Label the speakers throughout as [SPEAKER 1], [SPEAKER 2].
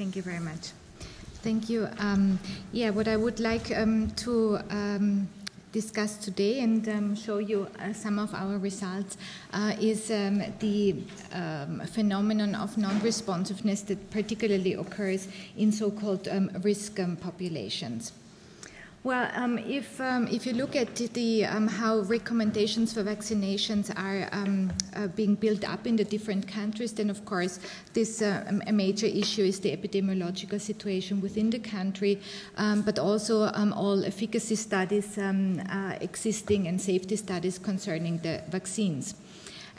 [SPEAKER 1] Thank you very much. Thank you. Yeah, what I would like to discuss today and show you some of our results is the phenomenon of non-responsiveness that particularly occurs in so-called risk populations. Well, if you look at the how recommendations for vaccinations are being built up in the different countries, then of course this a major issue is the epidemiological situation within the country, but also all efficacy studies existing and safety studies concerning the vaccines.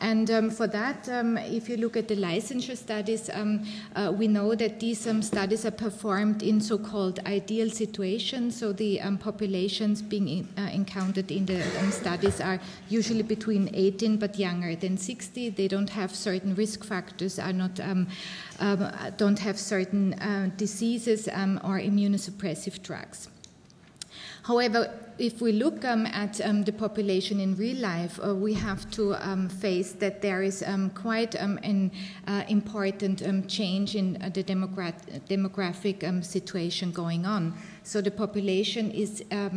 [SPEAKER 1] And for that, if you look at the licensure studies, we know that these studies are performed in so-called ideal situations. So the populations being encountered in the studies are usually between 18 but younger than 60. They don't have certain risk factors, are not don't have certain diseases or immunosuppressive drugs. However, if we look at the population in real life, we have to face that there is quite an important change in the demographic situation going on. So the population is a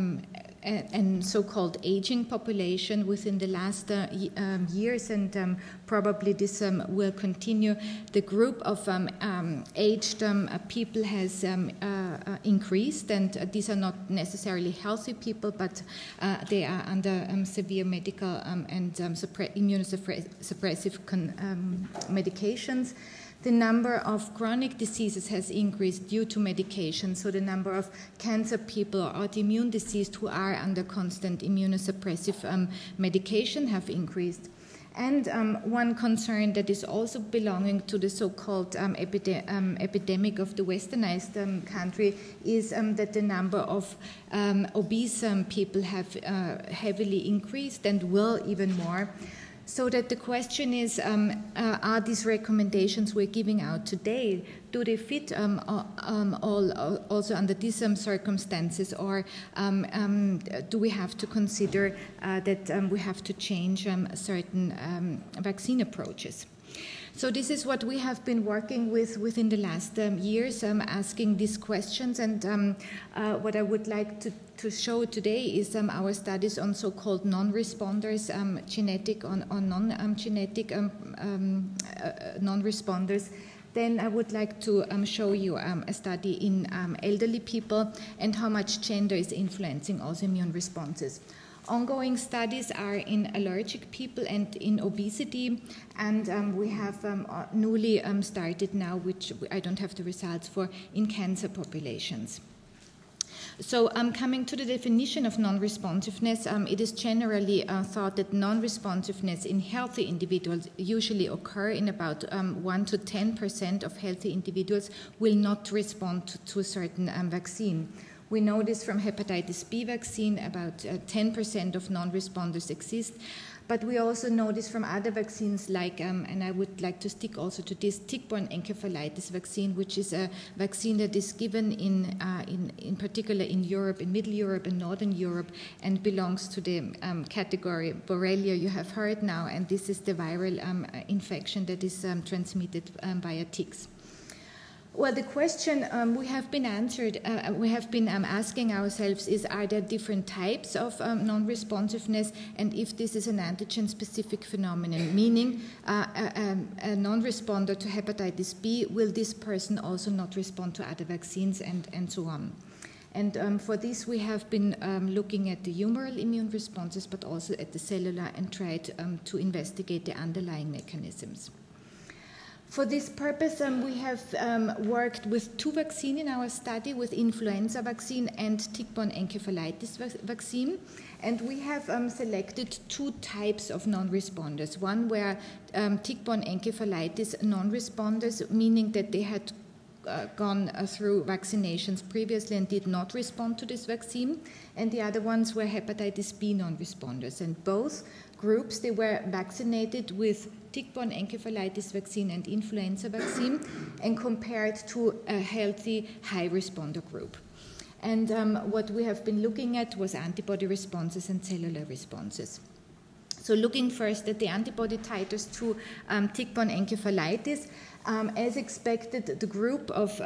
[SPEAKER 1] so-called aging population within the last years, and probably this will continue. The group of aged people has increased, and these are not necessarily healthy people, but they are under severe medical and immunosuppressive medications. The number of chronic diseases has increased due to medication, so the number of cancer people or autoimmune diseased who are under constant immunosuppressive medication have increased. And one concern that is also belonging to the so-called epidemic of the westernized country is that the number of obese people have heavily increased and will even more. So that the question is, are these recommendations we're giving out today, do they fit also under these circumstances, or do we have to consider that we have to change certain vaccine approaches? So this is what we have been working with within the last years, asking these questions, and what I would like to show today is our studies on so-called non-responders, genetic or non-genetic non-responders. Then I would like to show you a study in elderly people and how much gender is influencing also immune responses. Ongoing studies are in allergic people and in obesity, and we have newly started now, which I don't have the results for, in cancer populations. So coming to the definition of non-responsiveness, it is generally thought that non-responsiveness in healthy individuals usually occur in about 1 to 10% of healthy individuals will not respond to a certain vaccine. We know this from hepatitis B vaccine, about 10% of non-responders exist. But we also know this from other vaccines like, and I would like to stick also to this, tick-borne encephalitis vaccine, which is a vaccine that is given in particular in Europe, in Middle Europe and Northern Europe, and belongs to the category Borrelia you have heard now, and this is the viral infection that is transmitted via ticks. Well, the question we have been asking ourselves is, are there different types of non-responsiveness, and if this is an antigen-specific phenomenon, meaning a non-responder to hepatitis B, will this person also not respond to other vaccines, and so on. And for this, we have been looking at the humoral immune responses, but also at the cellular, and tried to investigate the underlying mechanisms. For this purpose, we have worked with 2 vaccines in our study, with influenza vaccine and tick-borne encephalitis vaccine. And we have selected 2 types of non-responders. One were tick-borne encephalitis non-responders, meaning that they had gone through vaccinations previously and did not respond to this vaccine. And the other ones were hepatitis B non-responders. And both groups, they were vaccinated with tick-borne encephalitis vaccine and influenza vaccine, and compared to a healthy high responder group. And what we have been looking at was antibody responses and cellular responses. So looking first at the antibody titers to tick-borne encephalitis, as expected, the group of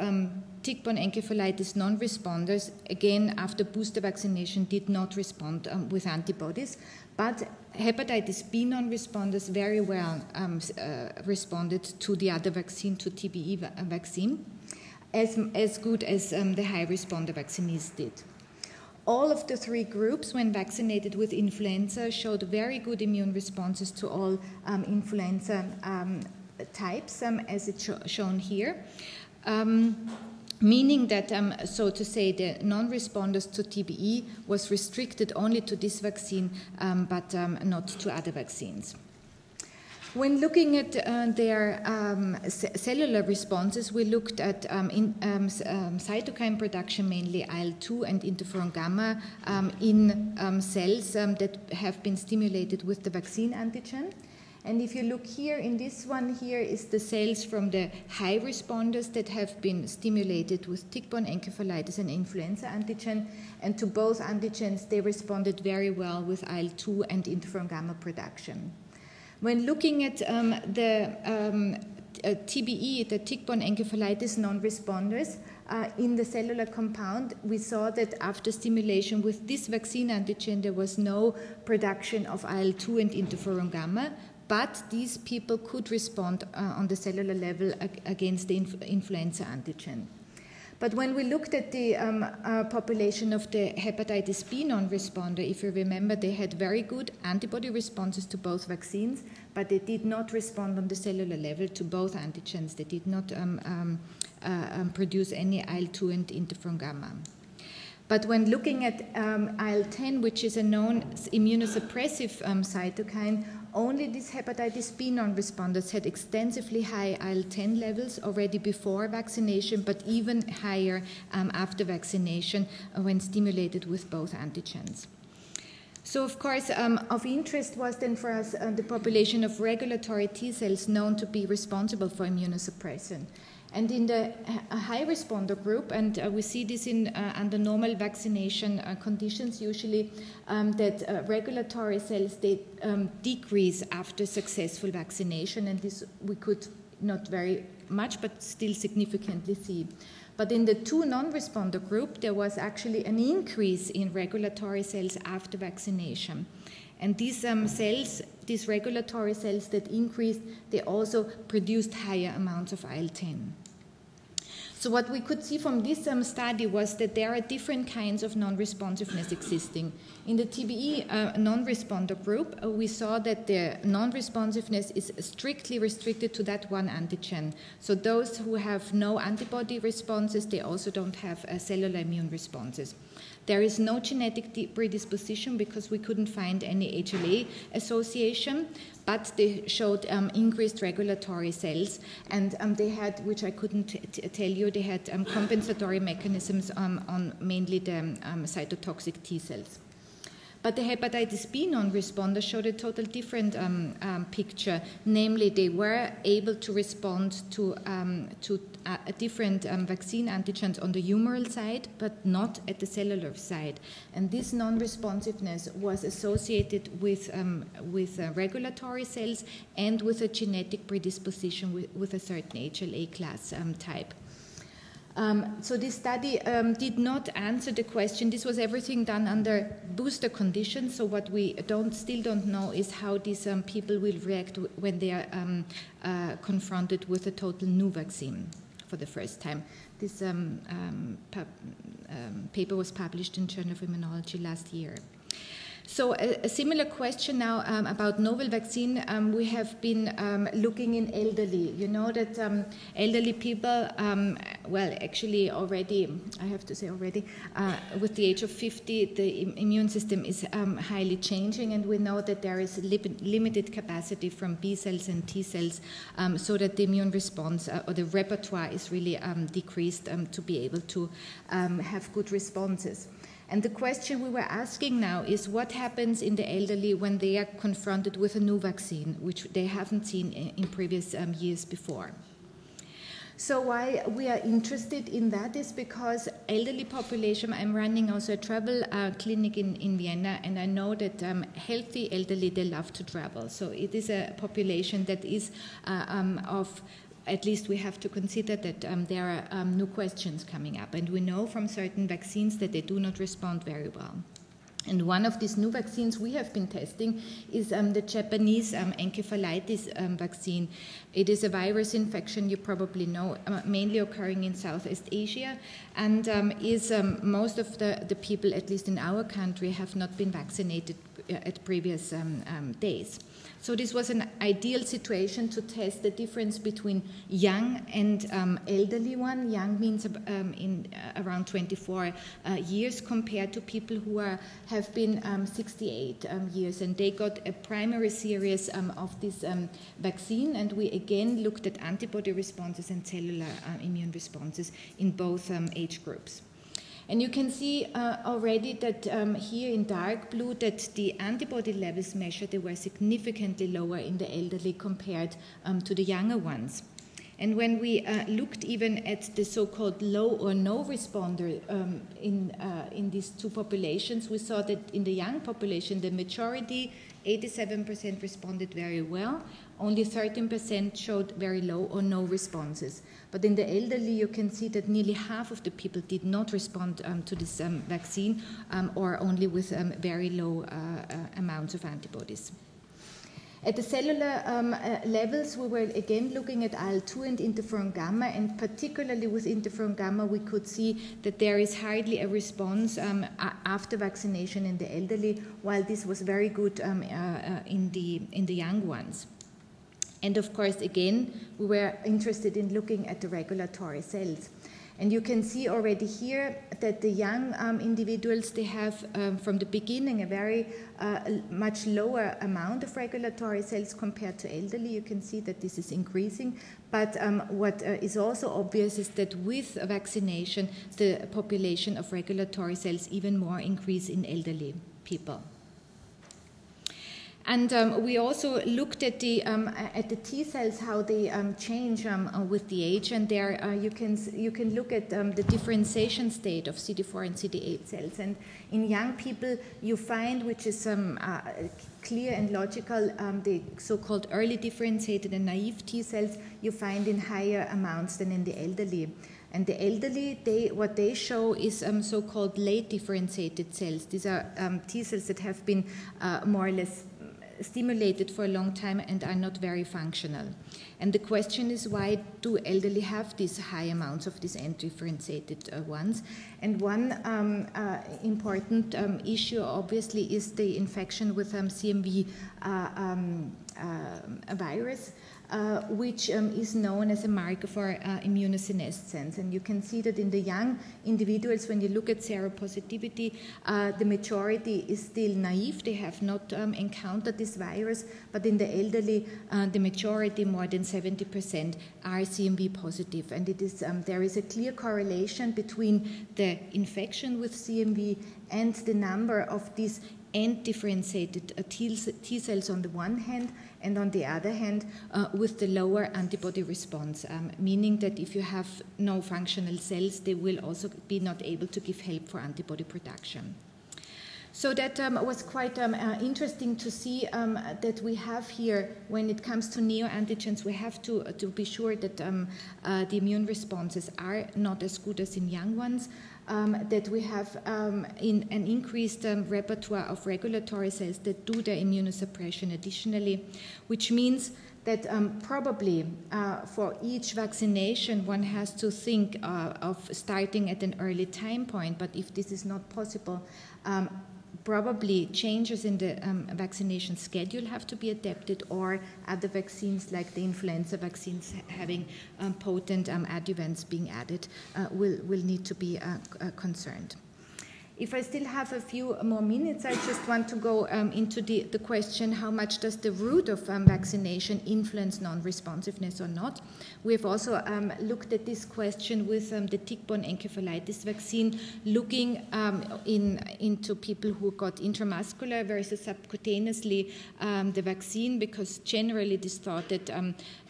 [SPEAKER 1] tick-borne encephalitis non-responders, again after booster vaccination, did not respond with antibodies, but hepatitis B non-responders very well responded to the other vaccine, to TBE vaccine, as good as the high responder vaccinees did. All of the three groups, when vaccinated with influenza, showed very good immune responses to all influenza types, as it's shown here, meaning that, so to say, the non-responders to TBE was restricted only to this vaccine, but not to other vaccines. When looking at their cellular responses, we looked at cytokine production, mainly IL-2 and interferon gamma, in cells that have been stimulated with the vaccine antigen. And if you look here, in this one here is the cells from the high responders that have been stimulated with tick-borne encephalitis and influenza antigen. And to both antigens, they responded very well with IL-2 and interferon gamma production. When looking at the TBE, the tick-borne encephalitis non-responders, in the cellular compound, we saw that after stimulation with this vaccine antigen, there was no production of IL-2 and interferon gamma, but these people could respond on the cellular level against the influenza antigen. But when we looked at the population of the hepatitis B non-responder, if you remember, they had very good antibody responses to both vaccines, but they did not respond on the cellular level to both antigens. They did not produce any IL-2 and interferon gamma. But when looking at IL-10, which is a known immunosuppressive cytokine, only these hepatitis B non-responders had extensively high IL-10 levels already before vaccination, but even higher after vaccination when stimulated with both antigens. So, of course, of interest was then for us the population of regulatory T cells known to be responsible for immunosuppression. And in the high responder group, and we see this in under normal vaccination conditions usually, that regulatory cells, they decrease after successful vaccination, and this we could not very much, but still significantly see. But in the two non-responder group, there was actually an increase in regulatory cells after vaccination. And these cells, these regulatory cells that increased, they also produced higher amounts of IL-10. So what we could see from this study was that there are different kinds of non-responsiveness existing. In the TBE non-responder group, we saw that the non-responsiveness is strictly restricted to that one antigen. So those who have no antibody responses, they also don't have cellular immune responses. There is no genetic predisposition because we couldn't find any HLA association, but they showed increased regulatory cells, and they had, which I couldn't tell you, they had compensatory mechanisms on mainly the cytotoxic T cells. But the hepatitis B non-responders showed a total different picture. Namely, they were able to respond to different vaccine antigens on the humoral side, but not at the cellular side. And this non-responsiveness was associated with regulatory cells and with a genetic predisposition with a certain HLA class type. So this study did not answer the question. This was everything done under booster conditions. So what we still don't know is how these people will react when they are confronted with a total new vaccine for the first time. This paper was published in Journal of Immunology last year. So a similar question now about novel vaccine. We have been looking in elderly. You know that elderly people, well, actually already, I have to say already, with the age of 50, the immune system is highly changing, and we know that there is limited capacity from B cells and T cells, so that the immune response or the repertoire is really decreased to be able to have good responses. And the question we were asking now is what happens in the elderly when they are confronted with a new vaccine, which they haven't seen in previous years before. So why we are interested in that is because elderly population, I'm running also a travel clinic in Vienna, and I know that healthy elderly, they love to travel. So it is a population that is of, at least we have to consider that there are new questions coming up. And we know from certain vaccines that they do not respond very well. And one of these new vaccines we have been testing is the Japanese encephalitis vaccine. It is a virus infection, you probably know, mainly occurring in Southeast Asia, and is most of the people, at least in our country, have not been vaccinated at previous days. So this was an ideal situation to test the difference between young and elderly one. Young means in around 24 years compared to people who have been 68 years. And they got a primary series of this vaccine. And we again looked at antibody responses and cellular immune responses in both age groups. And you can see already that here in dark blue that the antibody levels measured, they were significantly lower in the elderly compared to the younger ones. And when we looked even at the so-called low or no responder in these two populations, we saw that in the young population, the majority, 87% responded very well. Only 13% showed very low or no responses. But in the elderly, you can see that nearly half of the people did not respond to this vaccine or only with very low amounts of antibodies. At the cellular levels, we were again looking at IL-2 and interferon gamma, and particularly with interferon gamma, we could see that there is hardly a response after vaccination in the elderly, while this was very good in the young ones. And of course, again, we were interested in looking at the regulatory cells. And you can see already here that the young individuals, they have from the beginning a very much lower amount of regulatory cells compared to elderly. You can see that this is increasing. But what is also obvious is that with vaccination, the population of regulatory cells even more increase in elderly people. And we also looked at the T cells, how they change with the age, and there you can look at the differentiation state of CD4 and CD8 cells. And in young people, you find, which is clear and logical, the so-called early differentiated and naive T cells you find in higher amounts than in the elderly. And the elderly, what they show is so-called late differentiated cells. These are T cells that have been more or less stimulated for a long time and are not very functional. And the question is, why do elderly have these high amounts of these undifferentiated ones? And one important issue, obviously, is the infection with CMV virus, which is known as a marker for immunosenescence. And you can see that in the young individuals, when you look at seropositivity, the majority is still naive. They have not encountered this virus, but in the elderly, the majority, more than 70%, are CMV positive. And it is, there is a clear correlation between the infection with CMV and the number of these end-differentiated T cells on the one hand, and on the other hand, with the lower antibody response, meaning that if you have no functional cells, they will also be not able to give help for antibody production. So that was quite interesting to see that we have here, when it comes to neoantigens, we have to be sure that the immune responses are not as good as in young ones, that we have in an increased repertoire of regulatory cells that do their immunosuppression additionally, which means that probably for each vaccination one has to think of starting at an early time point, but if this is not possible, probably changes in the vaccination schedule have to be adapted, or other vaccines like the influenza vaccines having potent adjuvants being added will need to be concerned. If I still have a few more minutes, I just want to go into the question, how much does the route of vaccination influence non-responsiveness or not? We have also looked at this question with the tick-borne encephalitis vaccine, looking into people who got intramuscular versus subcutaneously the vaccine, because generally it is thought that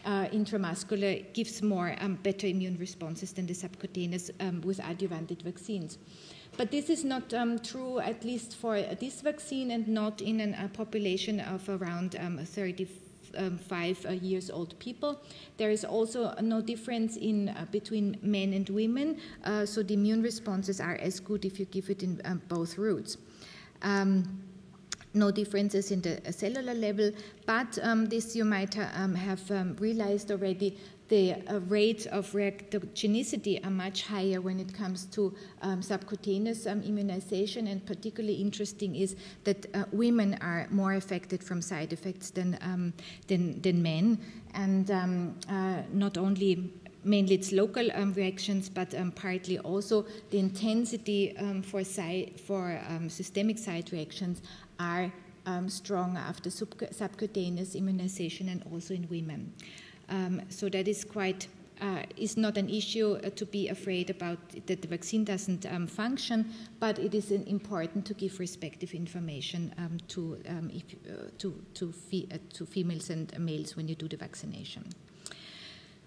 [SPEAKER 1] intramuscular gives more better immune responses than the subcutaneous with adjuvanted vaccines. But this is not true, at least for this vaccine, and not in a population of around 35 years old people. There is also no difference in between men and women, so the immune responses are as good if you give it in both routes. No differences in the cellular level, but this you might have realized already. The rates of reactogenicity are much higher when it comes to subcutaneous immunization, and particularly interesting is that women are more affected from side effects than men, and not only mainly it's local reactions, but partly also the intensity for systemic side reactions are strong after subcutaneous immunization and also in women. So that is is not an issue to be afraid about that the vaccine doesn't function, but it is important to give respective information to females and males when you do the vaccination.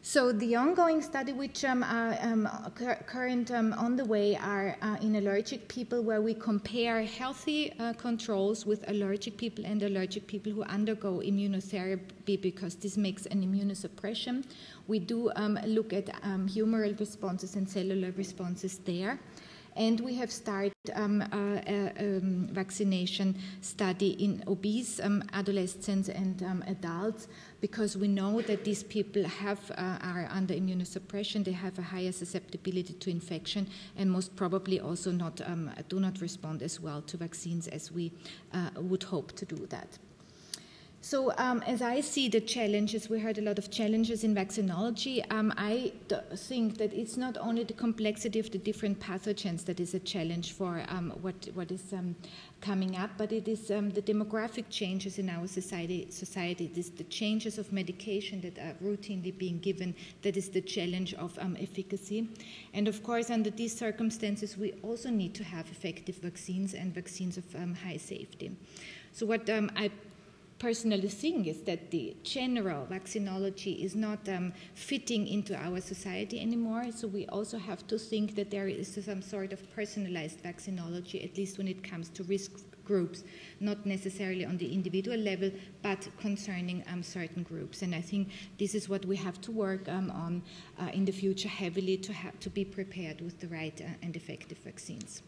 [SPEAKER 1] So the ongoing study, which are current on the way, are in allergic people, where we compare healthy controls with allergic people and allergic people who undergo immunotherapy, because this makes an immunosuppression. We do look at humoral responses and cellular responses there. And we have started a vaccination study in obese adolescents and adults, because we know that these people are under immunosuppression. They have a higher susceptibility to infection, and most probably also do not respond as well to vaccines as we would hope to do that. So as I see the challenges, we heard a lot of challenges in vaccinology. I think that it's not only the complexity of the different pathogens that is a challenge for what is coming up, but it is the demographic changes in our society. It is the changes of medication that are routinely being given that is the challenge of efficacy. And of course, under these circumstances, we also need to have effective vaccines and vaccines of high safety. So what I personally think is that the general vaccinology is not fitting into our society anymore, so we also have to think that there is some sort of personalized vaccinology, at least when it comes to risk groups, not necessarily on the individual level, but concerning certain groups. And I think this is what we have to work on in the future heavily to be prepared with the right and effective vaccines.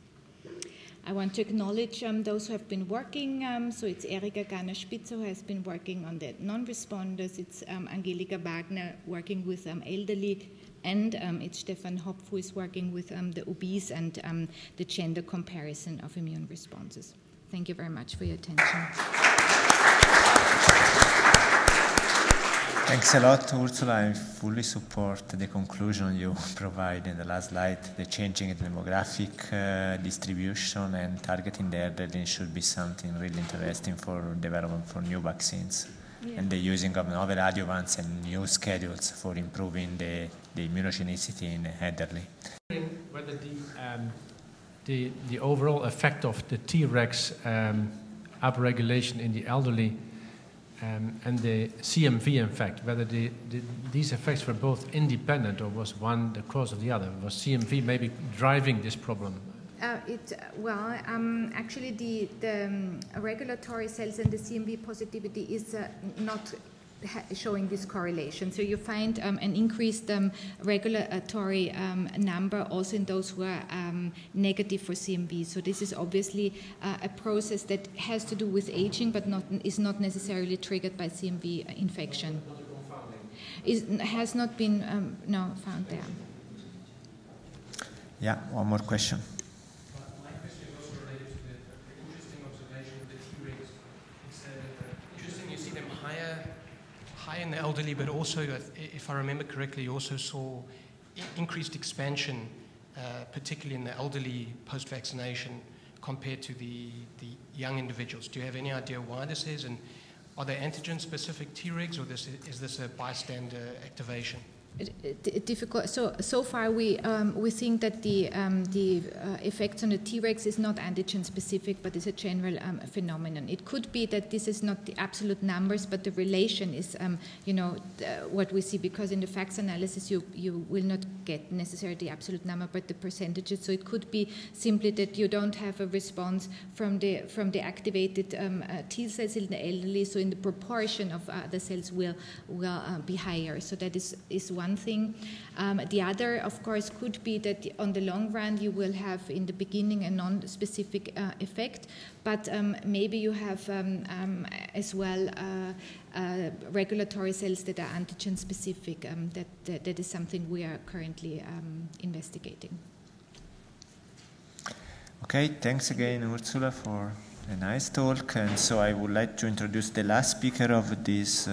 [SPEAKER 1] I want to acknowledge those who have been working. So it's Erika Garner-Spitzer, who has been working on the non-responders. It's Angelika Wagner working with elderly, and it's Stefan Hopf, who is working with the obese and the gender comparison of immune responses. Thank you very much for your attention.
[SPEAKER 2] Thanks a lot, Ursula. I fully support the conclusion you provide in the last slide. The changing demographic distribution and targeting the elderly should be something really interesting for development for new vaccines. Yeah. And the using of novel adjuvants and new schedules for improving the immunogenicity in the elderly.
[SPEAKER 3] Whether the overall effect of the Tregs upregulation in the elderly and the CMV effect, whether these effects were both independent, or was one the cause of the other? Was CMV maybe driving this problem?
[SPEAKER 1] Actually, the regulatory cells and the CMV positivity is not showing this correlation. So you find an increased regulatory number also in those who are negative for CMV. So this is obviously a process that has to do with aging, but is not necessarily triggered by CMV infection. It has not been found there.
[SPEAKER 2] Yeah, one more question.
[SPEAKER 3] My question was related to the interesting observation of the Tregs. It's interesting you see them high in the elderly, but also, if I remember correctly, you also saw increased expansion, particularly in the elderly post-vaccination compared to the young individuals. Do you have any idea why this is? And are they antigen-specific Tregs, or is this a bystander activation?
[SPEAKER 1] difficult. So far we think that the effects on the Tregs is not antigen specific, but is a general phenomenon. It could be that this is not the absolute numbers, but the relation is what we see, because in the facts analysis you will not get necessarily the absolute number, but the percentages. So it could be simply that you don't have a response from the activated T cells in the elderly. So in the proportion of the cells will be higher. So that is one thing. The other, of course, could be that on the long run you will have in the beginning a non-specific effect, but maybe you have as well regulatory cells that are antigen specific. That is something we are currently investigating.
[SPEAKER 2] Okay, thanks again, Ursula, for a nice talk. And so I would like to introduce the last speaker of this